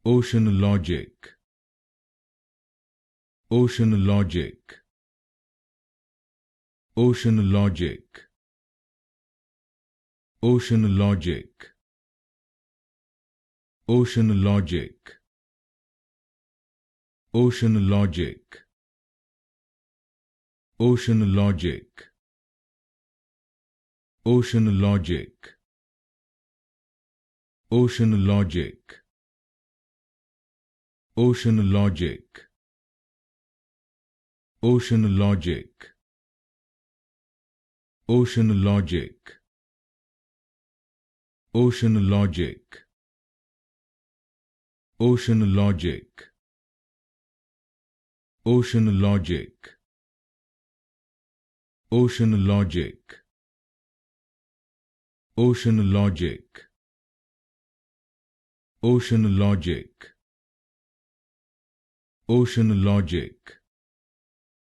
Oceanologic. Oceanologic. Oceanologic. Oceanologic. Oceanologic. Oceanologic. Oceanologic. Oceanologic. Oceanologic. Oceanologic. Oceanologic. Oceanologic. Oceanologic. Oceanologic. Oceanologic. Oceanologic. Oceanologic. Oceanologic. Oceanologic.